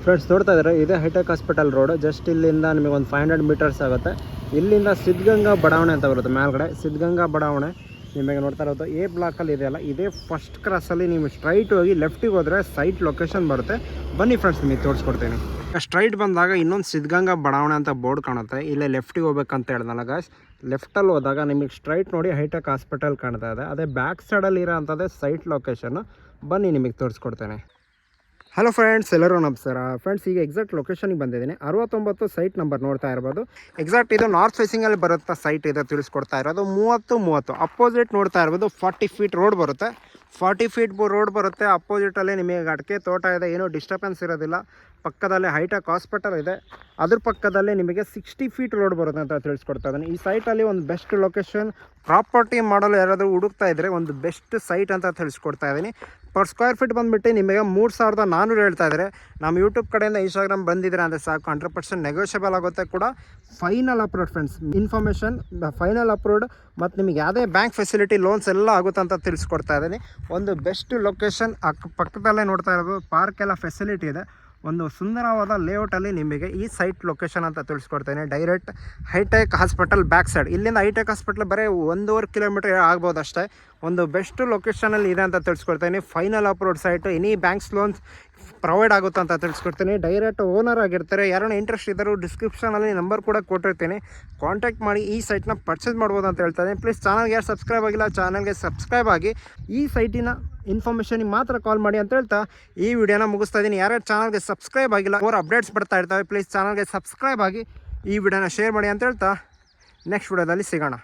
Friends ನೋಡ್ತಾ ಇದ್ದಾರೆ ಇದೇ ಹೈಟೆಕ್ ಹಾಸ್ಪಿಟಲ್ ರೋಡ್. ಜಸ್ಟ್ ಇಲ್ಲಿಂದ ನಿಮಗೆ ಒಂದು 500 ಮೀಟರ್ಸ್ ಆಗುತ್ತೆ. ಇಲ್ಲಿಂದ ಸಿದ್ಧಗಂಗಾ ಬಡಾವಣೆ ಅಂತ ಬರುತ್ತೆ ಮೇಲ್ಗಡೆ. ಸಿದ್ಧಗಂಗಾ ಬಡಾವಣೆ ನಿಮಗೆ ನೋಡ್ತಾ ಇರೋದು ಎ ಬ್ಲಾಕಲ್ಲಿ ಇದೆಯಲ್ಲ, ಇದೇ ಫಸ್ಟ್ ಕ್ರಾಸಲ್ಲಿ ನೀವು ಸ್ಟ್ರೈಟ್ ಹೋಗಿ ಲೆಫ್ಟಿಗೆ ಹೋದರೆ ಸೈಟ್ ಲೊಕೇಶನ್ ಬರುತ್ತೆ. ಬನ್ನಿ ಫ್ರೆಂಡ್ಸ್, ನಿಮಗೆ ತೋರಿಸ್ಕೊಡ್ತೀನಿ. ಸ್ಟ್ರೈಟ್ ಬಂದಾಗ ಇನ್ನೊಂದು ಸಿದ್ಧಗಂಗಾ ಬಡಾವಣೆ ಅಂತ ಬೋರ್ಡ್ ಕಾಣುತ್ತೆ. ಇಲ್ಲೇ ಲೆಫ್ಟಿಗೆ ಹೋಗ್ಬೇಕಂತ ಹೇಳ್ದಲ್ಲ ಗಾಯ್ಸ್. ಲೆಫ್ಟಲ್ಲಿ ಹೋದಾಗ ನಿಮಗೆ ಸ್ಟ್ರೈಟ್ ನೋಡಿ ಹೈಟೆಕ್ ಹಾಸ್ಪಿಟಲ್ ಕಾಣ್ತಾ ಇದೆ. ಅದೇ ಬ್ಯಾಕ್ ಸೈಡಲ್ಲಿ ಇರೋ ಅಂಥದ್ದೇ ಸೈಟ್ ಲೊಕೇಶನ್. ಬನ್ನಿ ನಿಮಗೆ ತೋರಿಸ್ಕೊಡ್ತೇನೆ. ಹಲೋ ಫ್ರೆಂಡ್ಸ್, ಎಲ್ಲರೂ ನಮಸ್ಕಾರ. ಫ್ರೆಂಡ್ಸ್, ಈಗ ಎಕ್ಸಾಕ್ಟ್ ಲೊಕೇಶನಿಗೆ ಬಂದಿದ್ದೀನಿ. 69 ಸೈಟ್ ನಂಬರ್ ನೋಡ್ತಾ ಇರ್ಬೋದು. ಎಕ್ಸಾಕ್ಟ್ ಇದು ನಾರ್ತ್ ಫೇಸಿಂಗಲ್ಲಿ ಬರುತ್ತಾ ಸೈಟ್ ಇದೆ ತಿಳಿಸ್ಕೊಡ್ತಾ ಇರೋದು. 30 ಅಪೋಸಿಟ್ ನೋಡ್ತಾ ಇರ್ಬೋದು. 40 ಫೀಟ್ ರೋಡ್ ಬರುತ್ತೆ. 40 ಫೀಟ್ ರೋಡ್ ಬರುತ್ತೆ. ಅಪೋಸಿಟಲ್ಲಿ ನಿಮಗೆ ಅಡಿಕೆ ತೋಟ ಇದೆ, ಏನೂ ಡಿಸ್ಟರ್ಬೆನ್ಸ್ ಇರೋದಿಲ್ಲ. ಪಕ್ಕದಲ್ಲೇ ಹೈಟೆಕ್ ಹಾಸ್ಪಿಟಲ್ ಇದೆ. ಅದ್ರ ಪಕ್ಕದಲ್ಲೇ ನಿಮಗೆ 60 ಫೀಟ್ ರೋಡ್ ಬರುತ್ತೆ ಅಂತ ತಿಳಿಸ್ಕೊಡ್ತಾ ಇದ್ದೀನಿ. ಈ ಸೈಟಲ್ಲಿ ಒಂದು ಬೆಸ್ಟ್ ಲೊಕೇಶನ್ ಪ್ರಾಪರ್ಟಿ ಮಾಡಲು ಯಾರಾದರೂ ಹುಡುಕ್ತಾ ಇದ್ದರೆ ಒಂದು ಬೆಸ್ಟ್ ಸೈಟ್ ಅಂತ ತಿಳಿಸ್ಕೊಡ್ತಾ ಇದ್ದೀನಿ. ಪರ್ ಸ್ಕ್ವೇರ್ ಫೀಟ್ ಬಂದುಬಿಟ್ಟು ನಿಮಗೆ 3400 ಹೇಳ್ತಾ ಇದ್ದಾರೆ. ನಮ್ಮ ಯೂಟ್ಯೂಬ್ ಕಡೆಯಿಂದ ಇನ್ಸ್ಟಾಗ್ರಾಮ್ ಬಂದಿದ್ರೆ ಅಂದರೆ ಸಾಕು, 100% ನೆಗೋಷಿಯಬಲ್ ಆಗುತ್ತೆ ಕೂಡ. Final approved friends, information final approved. ಮತ್ತು ನಿಮಗೆ ಯಾವುದೇ ಬ್ಯಾಂಕ್ ಫೆಸಿಲಿಟಿ ಲೋನ್ಸ್ ಎಲ್ಲ ಆಗುತ್ತೆ ಅಂತ ತಿಳಿಸ್ಕೊಡ್ತಾ ಇದ್ದೀನಿ. ಒಂದು ಬೆಸ್ಟ್ ಲೊಕೇಶನ್. ಪಕ್ಕದಲ್ಲೇ ನೋಡ್ತಾ ಇರೋದು ಪಾರ್ಕ್ ಎಲ್ಲ ಫೆಸಿಲಿಟಿ ಇದೆ. ಒಂದು ಸುಂದರವಾದ ಲೇಔಟಲ್ಲಿ ನಿಮಗೆ ಈ ಸೈಟ್ ಲೊಕೇಶನ್ ಅಂತ ತಿಳಿಸ್ಕೊಡ್ತೇನೆ. Direct hitech hospital back side. ಇಲ್ಲಿಂದ ಹೈಟೆಕ್ ಹಾಸ್ಪಿಟಲ್ ಬರೀ 1.5 ಕಿಲೋಮೀಟರ್ ಆಗ್ಬೋದು ಅಷ್ಟೇ. ಒಂದು ಬೆಸ್ಟ್ ಲೊಕೇಶನಲ್ಲಿ ಇದೆ ಅಂತ ತಿಳಿಸ್ಕೊಡ್ತೀನಿ. Final approved site. Any banks loans provide ಆಗುತ್ತೆ ಅಂತ ತಿಳಿಸ್ಕೊಡ್ತೀನಿ. ಡೈರೆಕ್ಟ್ ಓನರ್ ಆಗಿರ್ತಾರೆ. ಯಾರನ್ನ ಇಂಟ್ರೆಸ್ಟ್ ಇದ್ದರೂ ಡಿಸ್ಕ್ರಿಪ್ಷನಲ್ಲಿ ನಂಬರ್ ಕೂಡ ಕೊಟ್ಟಿರ್ತೀನಿ, ಕಾಂಟ್ಯಾಕ್ಟ್ ಮಾಡಿ ಈ ಸೈಟ್ನ ಪರ್ಚೇಸ್ ಮಾಡ್ಬೋದು ಅಂತ ಹೇಳ್ತಾನೆ. ಪ್ಲೀಸ್ ಚಾನಲ್ಗೆ ಯಾರು ಸಬ್ಸ್ಕ್ರೈಬ್ ಆಗಿಲ್ಲ, ಚಾನಲ್ಗೆ ಸಬ್ಸ್ಕ್ರೈಬ್ ಆಗಿ. ಈ ಸೈಟಿನ ಇನ್ಫಾರ್ಮೇಷನ್ಗೆ ಮಾತ್ರ ಕಾಲ್ ಮಾಡಿ ಅಂತ ಹೇಳ್ತಾ ಈ ವಿಡಿಯೋನ ಮುಗಿಸ್ತಾ ಇದ್ದೀನಿ. ಯಾರ್ಯಾರು ಚಾನಲ್ಗೆ ಸಬ್ಸ್ಕ್ರೈಬ್ ಆಗಿಲ್ಲ, ಅವರ ಅಪ್ಡೇಟ್ಸ್ ಬರ್ತಾ ಇರ್ತವೆ. ಪ್ಲೀಸ್ ಚಾನಲ್ಗೆ ಸಬ್ಸ್ಕ್ರೈಬ್ ಆಗಿ ಈ ವಿಡಿಯೋನ ಶೇರ್ ಮಾಡಿ ಅಂತ ಹೇಳ್ತಾ ನೆಕ್ಸ್ಟ್ ವಿಡಿಯೋದಲ್ಲಿ ಸಿಗೋಣ.